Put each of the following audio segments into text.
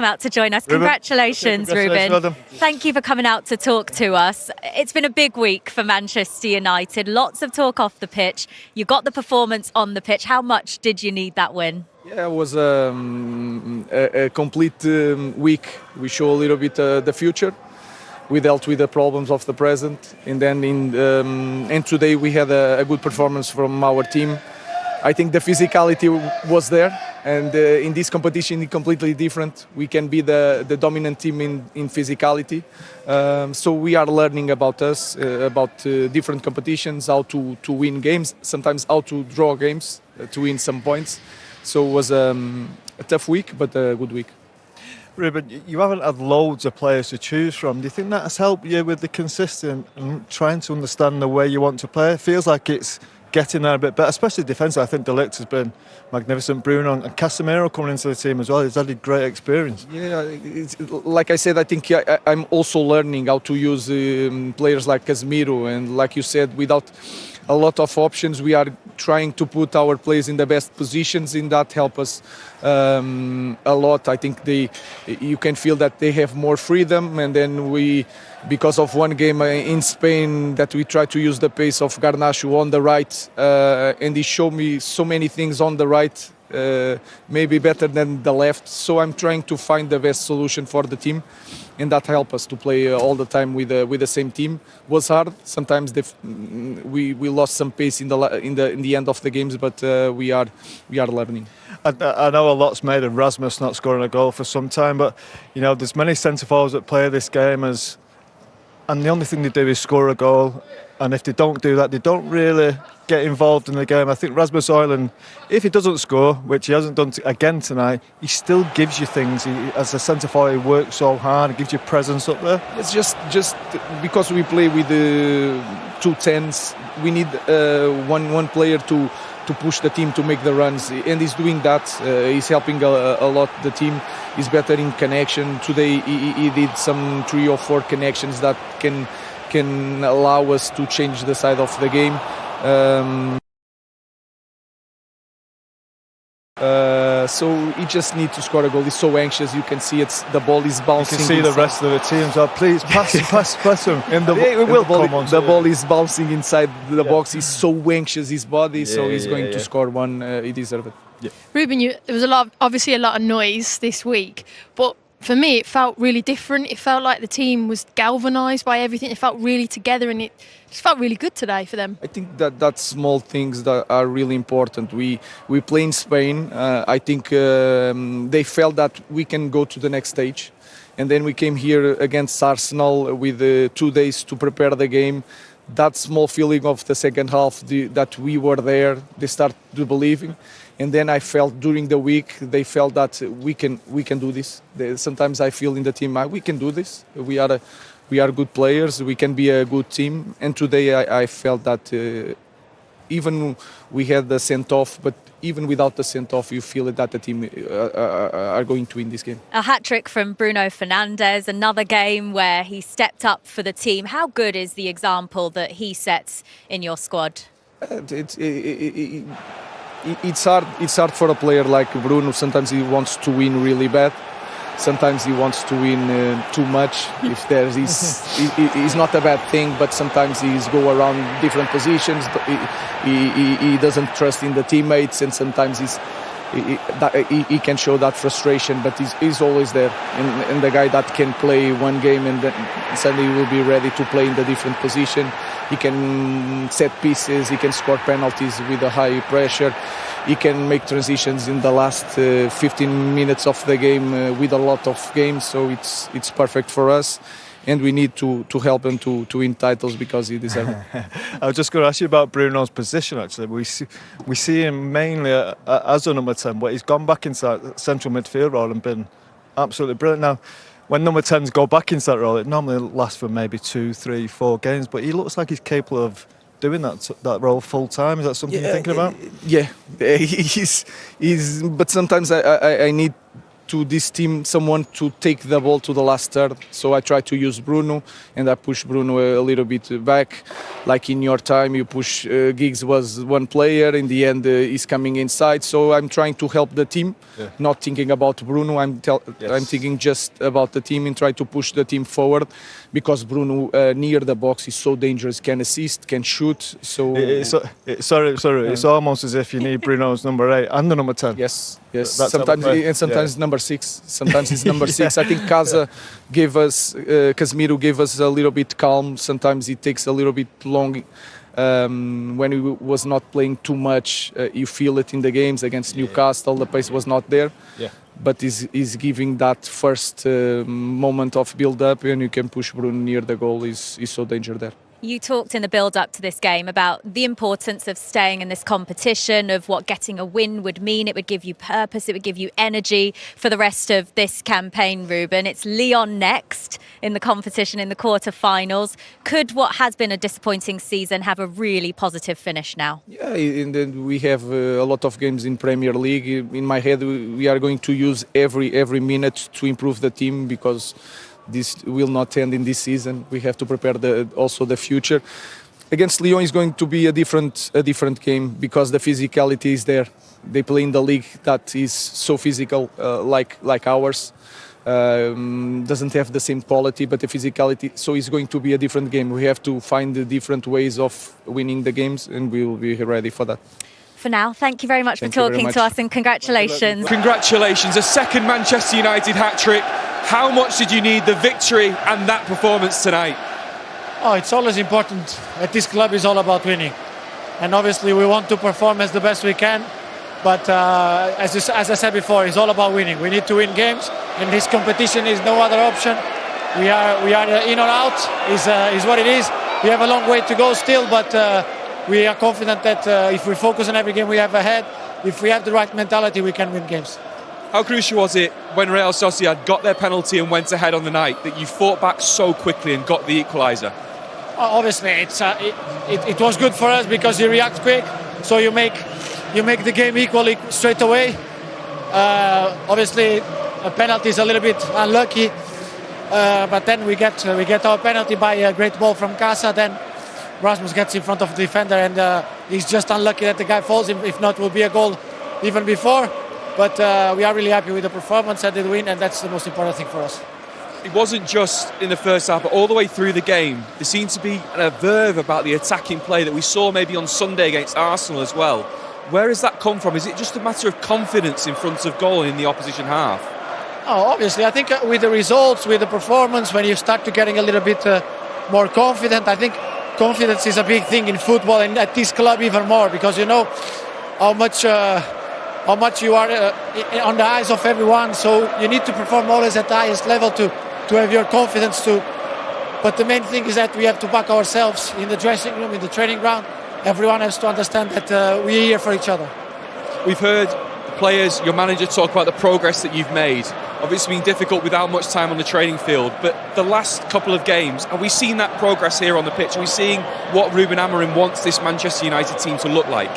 come out to join us. Rúben. Congratulations, Rúben. Well done. Thank you for coming out to talk to us. It's been a big week for Manchester United. Lots of talk off the pitch. You got the performance on the pitch. How much did you need that win? Yeah, it was a complete week. We show a little bit the future. We dealt with the problems of the present, and then and today we had a good performance from our team. I think the physicality was there, and in this competition it's completely different. We can be the dominant team in physicality. So we are learning about us, about different competitions, how to win games, sometimes how to draw games to win some points. So it was a tough week, but a good week. Rúben, you haven't had loads of players to choose from. Do you think that has helped you with the consistent and trying to understand the way you want to play? It feels like it's getting there a bit better, especially defence. I think De Ligt has been magnificent. Bruno and Casemiro coming into the team as well. He's had a great experience. Yeah, like I said, I think I'm also learning how to use players like Casemiro, and like you said, without a lot of options, we are trying to put our players in the best positions, and that help us a lot. I think you can feel that they have more freedom, and then because of one game in Spain, that we try to use the pace of Garnacho on the right, and he showed me so many things on the right, maybe better than the left. So I'm trying to find the best solution for the team, and that helps us to play all the time with the same team. It was hard. Sometimes we lost some pace in the end of the games, but we are learning. I know a lot's made of Rasmus not scoring a goal for some time, but you know there's many centre forwards that play this game and the only thing they do is score a goal. And if they don't do that, they don't really get involved in the game. I think Rasmus Højlund, if he doesn't score, which he hasn't done again tonight, he still gives you things. As a centre forward, he works so hard. He gives you presence up there. It's just because we play with the 2 10s, we need one player to push the team to make the runs, and he's doing that. He's helping a lot the team. He's better in connection. Today he did some 3 or 4 connections that can allow us to change the side of the game. So he just needs to score a goal. He's so anxious. You can see the ball is bouncing. You can see the rest of the team. So please pass him. And the ball is bouncing inside the box. He's so anxious, his body. So he's going to score one. He deserves it. Yeah. Rúben, there was obviously a lot of noise this week, but for me it felt really different. It felt like the team was galvanised by everything. It felt really together, and it just felt really good today for them. I think that's small things that are really important. We play in Spain. I think they felt that we can go to the next stage, and then we came here against Arsenal with 2 days to prepare the game. That small feeling of the second half, that we were there, they start to believing. And then I felt during the week, they felt that we can do this. Sometimes I feel in the team, we can do this. We are good players. We can be a good team. And today I felt that even we had the sent off, but even without the sent off, you feel that the team are going to win this game. A hat-trick from Bruno Fernandes, another game where he stepped up for the team. How good is the example that he sets in your squad? It's hard for a player like Bruno. Sometimes he wants to win really bad. Sometimes he wants to win too much. If it's not a bad thing, but sometimes he's go around different positions. He doesn't trust in the teammates, and sometimes he can show that frustration. But he's always there, and the guy that can play one game and then suddenly will be ready to play in the different position. He can set pieces. He can score penalties with a high pressure. He can make transitions in the last 15 minutes of the game with a lot of games. So it's perfect for us, and we need to help him to win titles because he deserves it. I was just going to ask you about Bruno's position. Actually, we see him mainly as a number 10, but he's gone back inside central midfield role and been absolutely brilliant. Now, when number 10s go back into that role, it normally lasts for maybe 2, 3, 4 games, but he looks like he's capable of doing that role full time. Is that something you're thinking about? Yeah, he's. But sometimes I need to this team someone to take the ball to the last third. So I try to use Bruno, and I push Bruno a little bit back. Like in your time, you push Giggs was one player. In the end, he's coming inside. So I'm trying to help the team, not thinking about Bruno. I'm thinking just about the team and try to push the team forward, because Bruno near the box is so dangerous. Can assist, can shoot. So it's almost as if you need Bruno's number 8 and the number 10. Yes. That's Sometimes it's number 6. Sometimes it's number 6. I think Casemiro gave us a little bit calm. Sometimes it takes a little bit long. When he was not playing too much, you feel it in the games against Newcastle. The pace was not there. Yeah. But is giving that first moment of build-up, and you can push Bruno near the goal. Is so danger there. You talked in the build-up to this game about the importance of staying in this competition, of what getting a win would mean. It would give you purpose, it would give you energy for the rest of this campaign, Rúben. It's Lyon next in the competition in the quarter-finals. Could what has been a disappointing season have a really positive finish now? Yeah, and then we have a lot of games in Premier League. In my head, we are going to use every minute to improve the team, because this will not end in this season. We have to prepare also the future. Against Lyon is going to be a different game, because the physicality is there. They play in the league that is so physical, like ours. Doesn't have the same quality, but the physicality. So it's going to be a different game. We have to find the different ways of winning the games, and we will be ready for that. For now, thank you very much for talking to us, and congratulations. Congratulations, a second Manchester United hat-trick. How much did you need the victory and that performance tonight? Oh, it's always important. At this club, it's all about winning. And obviously, we want to perform as the best we can. But as I said before, it's all about winning. We need to win games, and this competition is no other option. We are in or out, is what it is. We have a long way to go still, but we are confident that if we focus on every game we have ahead, if we have the right mentality, we can win games. How crucial was it when Real Sociedad got their penalty and went ahead on the night that you fought back so quickly and got the equaliser? Obviously, it was good for us because you react quick, so you make the game equally straight away. Obviously, a penalty is a little bit unlucky, but then we get our penalty by a great ball from Casa. Then Rasmus gets in front of the defender, and he's just unlucky that the guy falls. If not, it will be a goal even before. But we are really happy with the performance and the win, and that's the most important thing for us. It wasn't just in the first half, but all the way through the game. There seemed to be a verve about the attacking play that we saw maybe on Sunday against Arsenal as well. Where has that come from? Is it just a matter of confidence in front of goal in the opposition half? Oh, obviously, I think with the results, with the performance, when you start to getting a little bit more confident, I think confidence is a big thing in football, and at this club even more, because you know how much you are on the eyes of everyone. So you need to perform always at the highest level to have your confidence too. But the main thing is that we have to back ourselves in the dressing room, in the training ground. Everyone has to understand that we're here for each other. We've heard the players, your manager, talk about the progress that you've made. Obviously been difficult without much time on the training field, but the last couple of games, have we seen that progress here on the pitch? Are we seeing what Rúben Amorim wants this Manchester United team to look like?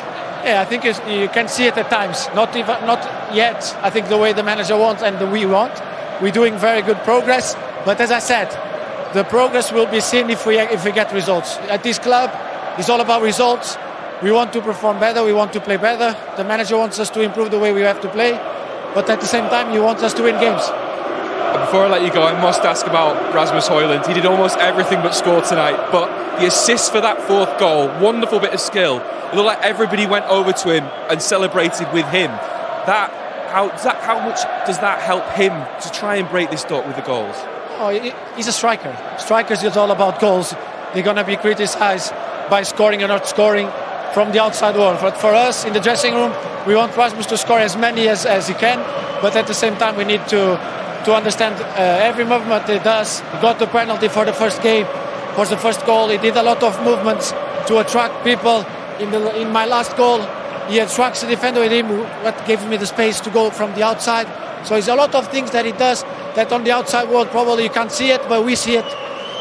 Yeah, I think you can see it at times. Not yet. I think the way the manager wants and the we want. We're doing very good progress. But as I said, the progress will be seen if we get results. At this club, it's all about results. We want to perform better. We want to play better. The manager wants us to improve the way we have to play. But at the same time, he wants us to win games. Before I let you go, I must ask about Rasmus Højlund. He did almost everything but score tonight. But the assist for that fourth goal, wonderful bit of skill. It looked like everybody went over to him and celebrated with him. How much does that help him to try and break this dot with the goals? Oh, he's a striker. Strikers is all about goals. They're going to be criticised by scoring or not scoring from the outside world. But for us, in the dressing room, we want Rasmus to score as many as he can. But at the same time, we need to understand every movement he does. He got the penalty for the first game, for the first goal. He did a lot of movements to attract people. In my last goal, he attracts the defender with him, what gave me the space to go from the outside. So it's a lot of things that he does that on the outside world probably you can't see it, but we see it.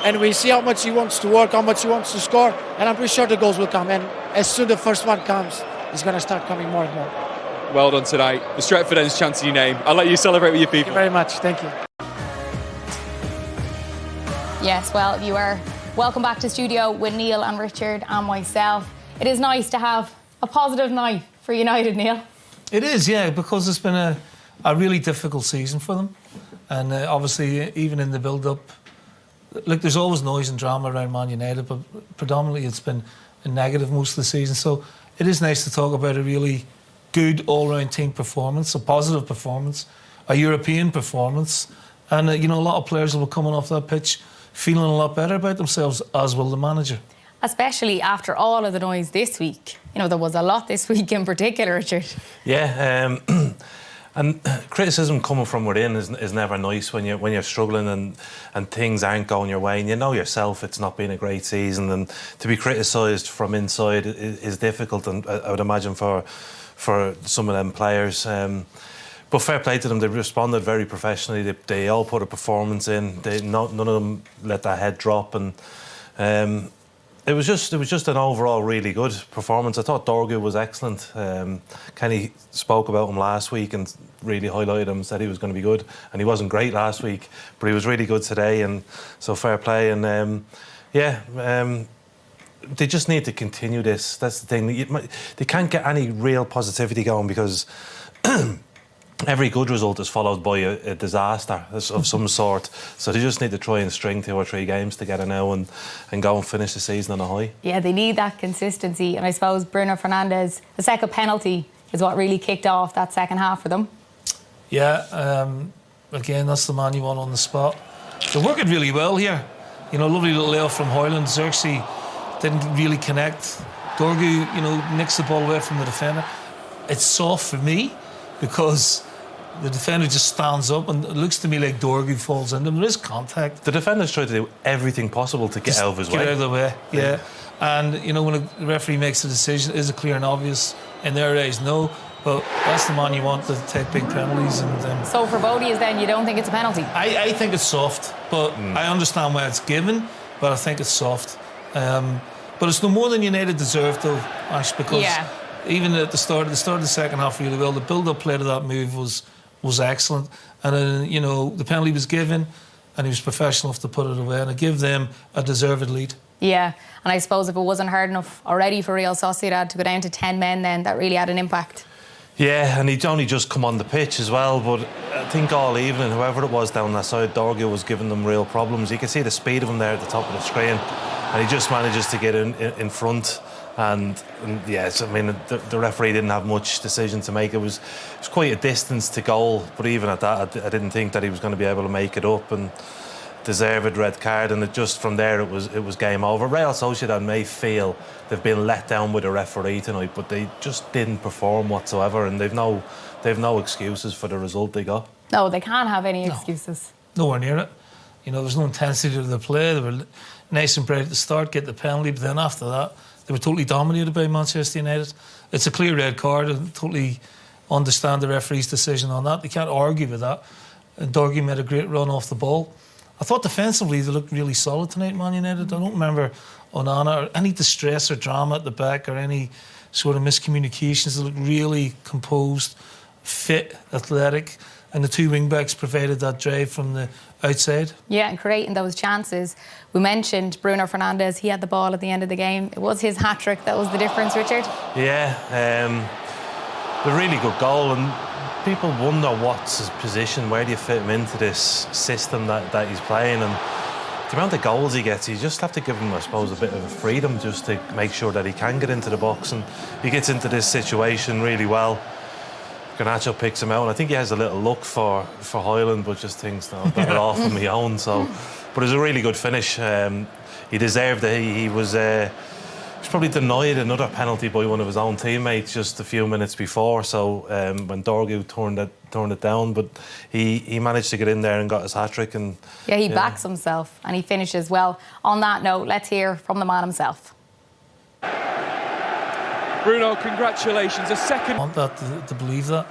And we see how much he wants to work, how much he wants to score. And I'm pretty sure the goals will come. And as soon as the first one comes, it's going to start coming more and more. well done tonight. The Stretford End's chanting your name. I'll let you celebrate with your Thank people. you very much. Thank you. Yes, well, you are welcome back to studio with Neil and Richard and myself. It is nice to have a positive night for United, Neil. It is, yeah, because it's been a really difficult season for them. And obviously, even in the build-up, look, there's always noise and drama around Man United, but predominantly it's been a negative most of the season. So it is nice to talk about a really good all-round team performance, a positive performance, a European performance. And, a lot of players will be coming off that pitch feeling a lot better about themselves, as will the manager. Especially after all of the noise this week. There was a lot this week in particular, Richard. Yeah, and criticism coming from within is never nice when you're struggling and things aren't going your way, and you know yourself it's not been a great season, and to be criticised from inside is difficult, and I would imagine for some of them players. But fair play to them, they've responded very professionally. They all put a performance in. None of them let their head drop, and it was just an overall really good performance. I thought Dorgu was excellent. Kenny spoke about him last week and really highlighted him, said he was going to be good, and he wasn't great last week, but he was really good today, and so fair play. And they just need to continue this. That's the thing. They can't get any real positivity going because every good result is followed by a disaster of some sort. So they just need to try and string 2 or 3 games together now and go and finish the season on a high. Yeah, they need that consistency. And I suppose Bruno Fernandes, the second penalty is what really kicked off that second half for them. Yeah, again, that's the man you want on the spot. They're working really well here. Lovely little layoff from Hoyland. Xerxes didn't really connect. Dorgu, nicks the ball away from the defender. It's soft for me because the defender just stands up and it looks to me like Dorgu falls in them. There is contact. The defenders try to do everything possible to get out of his way. Get out of the way, yeah. And, when a referee makes a decision, is it clear and obvious? In their eyes, no. But that's the man you want to take big penalties. And So for both of you then, you don't think it's a penalty? I think it's soft, but I understand why it's given, but I think it's soft. But it's no more than United deserved, though, Ash, because even at the start of the second half really well, the build-up play to that move was excellent. And then, the penalty was given and he was professional enough to put it away, and I give them a deserved lead. Yeah, and I suppose if it wasn't hard enough already for Real Sociedad to go down to 10 men, then that really had an impact. Yeah, and he'd only just come on the pitch as well, but I think all evening, whoever it was down that side, Dorgu was giving them real problems. You can see the speed of him there at the top of the screen, and he just manages to get in front. And yes, I mean, the referee didn't have much decision to make. It was quite a distance to goal, but even at that, I didn't think that he was going to be able to make it up, and deserved red card. And from there it was game over. Real Sociedad may feel they've been let down with a referee tonight, but they just didn't perform whatsoever, and they've no excuses for the result they got. No, they can't have any excuses. Nowhere near it. There was no intensity to the play. They were nice and bright at the start, get the penalty, but then after that, they were totally dominated by Manchester United. It's a clear red card. I totally understand the referee's decision on that. They can't argue with that. And Dorgu made a great run off the ball. I thought defensively they looked really solid tonight, Man United. I don't remember Onana or any distress or drama at the back or any sort of miscommunications. They looked really composed, fit, athletic, and the 2 wing-backs provided that drive from the outside. Yeah, and creating those chances. We mentioned Bruno Fernandes. He had the ball at the end of the game. It was his hat-trick that was the difference, Richard. Yeah, a really good goal, and people wonder what's his position, where do you fit him into this system that he's playing, and the amount of goals he gets, you just have to give him, I suppose, a bit of freedom just to make sure that he can get into the box, and he gets into this situation really well. Garnacho picks him out, and I think he has a little look for Hoyland, but just thinks, no, better off on my own. So, but it was a really good finish. He deserved it. He was probably denied another penalty by one of his own teammates just a few minutes before. So when Dorgu turned it down, but he managed to get in there and got his hat-trick. And he backs himself and he finishes well. On that note, let's hear from the man himself. Bruno, congratulations. A second. I want that to believe that.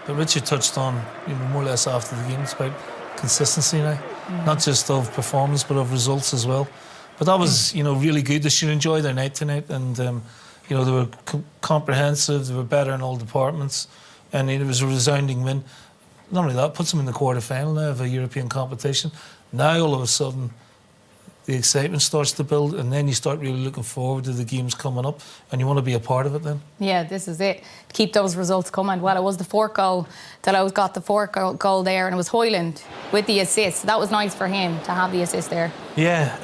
But Richard touched on, more or less after the game, it's about consistency now. Not just of performance, but of results as well. But that was, really good. They should enjoy their night tonight. And, they were comprehensive. They were better in all departments. and it was a resounding win. Not only that, puts them in the quarter-final now of a European competition. Now, all of a sudden, the excitement starts to build, and then you start really looking forward to the games coming up, and you want to be a part of it then. Yeah, this is it. Keep those results coming. Well, it was the fourth goal. Delos got the fourth goal there, and it was Hoyland with the assist. That was nice for him to have the assist there. Yeah,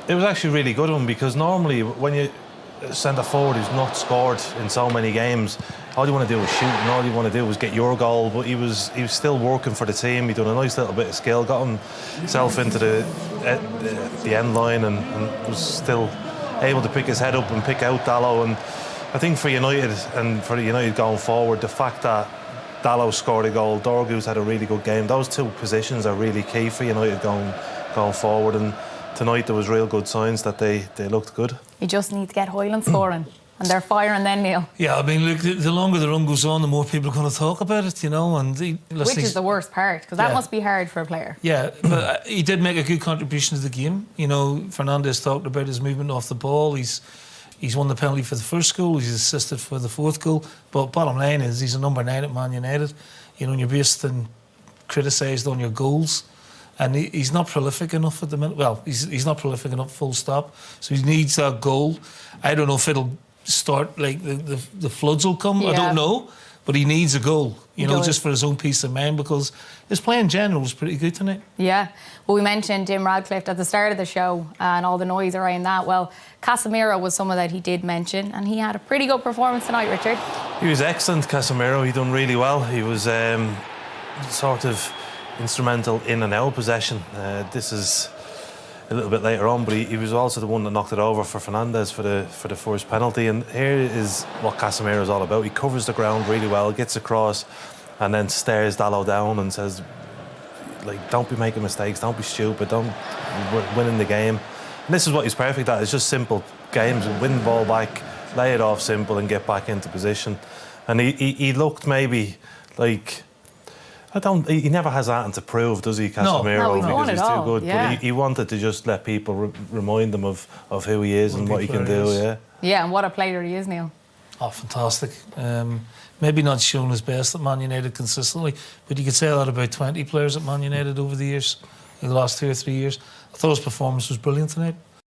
it was actually a really good one, because normally when you centre forward who's not scored in so many games, all you want to do is shoot, and all you want to do is get your goal. But he was still working for the team. He done a nice little bit of skill, got himself into the end line, and was still able to pick his head up and pick out Dalot. And I think for United and for United going forward, the fact that Dalot scored a goal, Dorgu's had a really good game. Those two positions are really key for United going forward. And tonight there was real good signs that they looked good. You just need to get Hoyland scoring. And they're firing then, Neil. Yeah, I mean, look, the longer the run goes on, the more people are going to talk about it, you know. And which is the worst part, because that must be hard for a player. Yeah, but he did make a good contribution to the game. You know, Fernandes talked about his movement off the ball. He's won the penalty for the first goal. He's assisted for the fourth goal. But bottom line is, he's a number 9 at Man United. You know, and you're based and criticised on your goals. And he's not prolific enough at the minute. Well, he's not prolific enough, full stop. So he needs that goal. I don't know if it'll start, like the floods will come. Yeah. I don't know. But he needs a goal, you know, just for his own peace of mind, because his play in general was pretty good tonight. Yeah. Well, we mentioned Jim Radcliffe at the start of the show and all the noise around that. Well, Casemiro was someone that he did mention, and he had a pretty good performance tonight, Richard. He was excellent, Casemiro. He done really well. He was sort of instrumental in and out possession. This is a little bit later on, but he was also the one that knocked it over for Fernandes for the first penalty. And here is what Casemiro is all about. He covers the ground really well, gets across, and then stares Dalot down and says, like, don't be making mistakes, don't be stupid, don't winning the game. And this is what he's perfect at. It's just simple games, win the ball back, lay it off simple, and get back into position. And he looked maybe like, he never has anything to prove, does he, Casemiro? No, because he's too good. Yeah. But he wanted to just let people remind them of who he is and what he can do. Yeah, and what a player he is, Neil. Oh, fantastic. Maybe not shown his best at Man United consistently, but you could say that about 20 players at Man United over the years, in the last 2 or 3 years. I thought his performance was brilliant tonight.